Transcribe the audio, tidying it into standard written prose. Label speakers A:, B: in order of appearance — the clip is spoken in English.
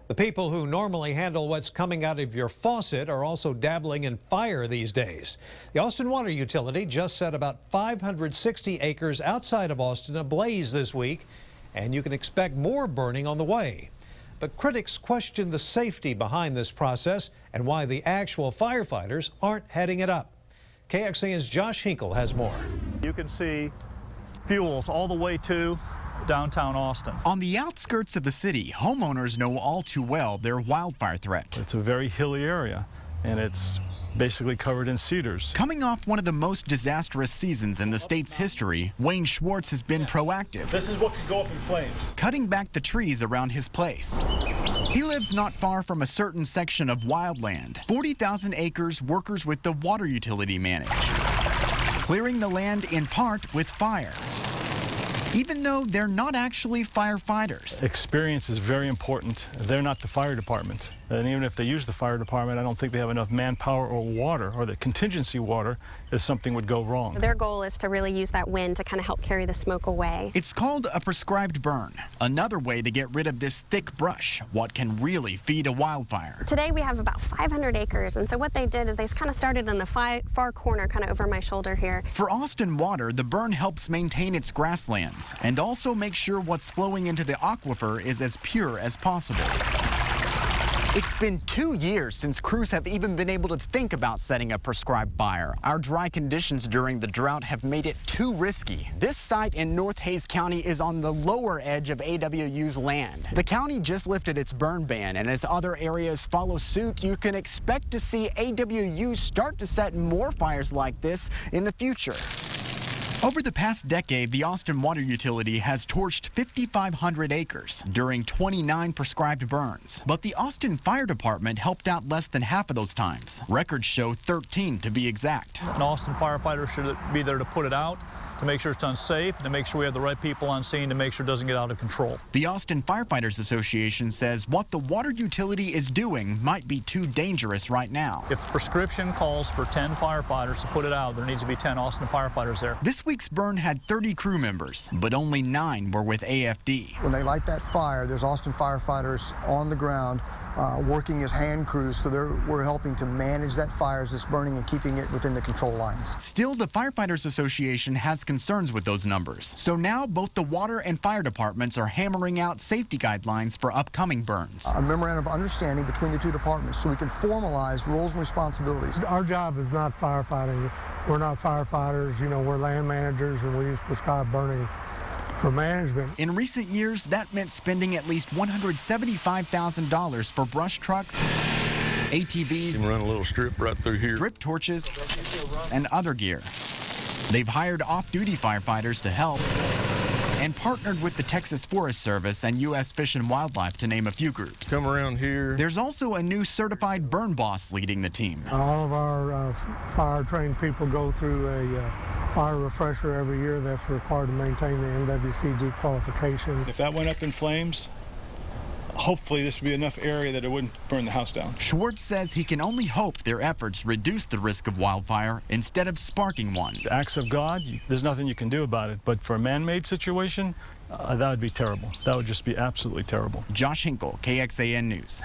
A: The people who normally handle what's coming out of your faucet are also dabbling in fire these days. The Austin Water Utility just set about 560 acres outside of Austin ablaze this week, and you can expect more burning on the way. But critics question the safety behind this process and why the actual firefighters aren't heading it up. KXAN's Josh Hinkle has more.
B: You can see fuels all the way to downtown Austin.
C: On the outskirts of the city, homeowners know all too well their wildfire threat.
D: It's a very hilly area, and it's basically covered in cedars.
C: Coming off one of the most disastrous seasons in the state's history, Wayne Schwartz has been proactive.
B: This is what could go up in flames.
C: Cutting back the trees around his place. He lives not far from a certain section of wildland. 40,000 acres workers with the water utility manage. Clearing the land in part with fire, even though they're not actually firefighters.
D: Experience is very important. They're not the fire department. And even if they use the fire department, I don't think they have enough manpower or water, or the contingency water, if something would go wrong.
E: Their goal is to really use that wind to kind of help carry the smoke away.
C: It's called a prescribed burn, another way to get rid of this thick brush, what can really feed a wildfire.
E: Today we have about 500 acres, and so what they did is they kind of started in the far corner, kind of over my shoulder here.
C: For Austin Water, the burn helps maintain its grasslands and also make sure what's flowing into the aquifer is as pure as possible. It's been 2 years since crews have even been able to think about setting a prescribed fire. Our dry conditions during the drought have made it too risky. This site in North Hays County is on the lower edge of AWU's land. The county just lifted its burn ban, and as other areas follow suit, you can expect to see AWU start to set more fires like this in the future. Over the past decade, the Austin Water Utility has torched 5,500 acres during 29 prescribed burns. But the Austin Fire Department helped out less than half of those times. Records show 13 to be exact.
B: An Austin firefighter should be there to put it out, to make sure it's unsafe, to make sure we have the right people on scene, to make sure it doesn't get out of control.
C: The Austin Firefighters Association says what the water utility is doing might be too dangerous right now.
B: If the prescription calls for 10 firefighters to put it out, there needs to be 10 Austin firefighters there.
C: This week's burn had 30 crew members, but only 9 were with AFD.
F: When they light that fire, there's Austin firefighters on the ground working as hand crews, so we're helping to manage that fire as it's burning and keeping it within the control lines.
C: Still, the Firefighters Association has concerns with those numbers. So now both the water and fire departments are hammering out safety guidelines for upcoming burns.
F: A memorandum of understanding between the two departments so we can formalize roles and responsibilities.
G: Our job is not firefighting. We're not firefighters, we're land managers, and we use prescribed burning for management.
C: In recent years, that meant spending at least $175,000 for brush trucks, ATVs,
H: run a little strip right through here,
C: drip torches, and other gear. They've hired off-duty firefighters to help and partnered with the Texas Forest Service and U.S. Fish and Wildlife, to name a few groups.
H: come around here.
C: There's also a new certified burn boss leading the team.
G: All of our fire-trained people go through a fire refresher every year that's required to maintain the NWCG qualification.
D: If that went up in flames, hopefully this would be enough area that it wouldn't burn the house down.
C: Schwartz says he can only hope their efforts reduce the risk of wildfire instead of sparking one.
D: The acts of God, there's nothing you can do about it. But for a man-made situation, that would be terrible. That would just be absolutely terrible.
C: Josh Hinkle, KXAN News.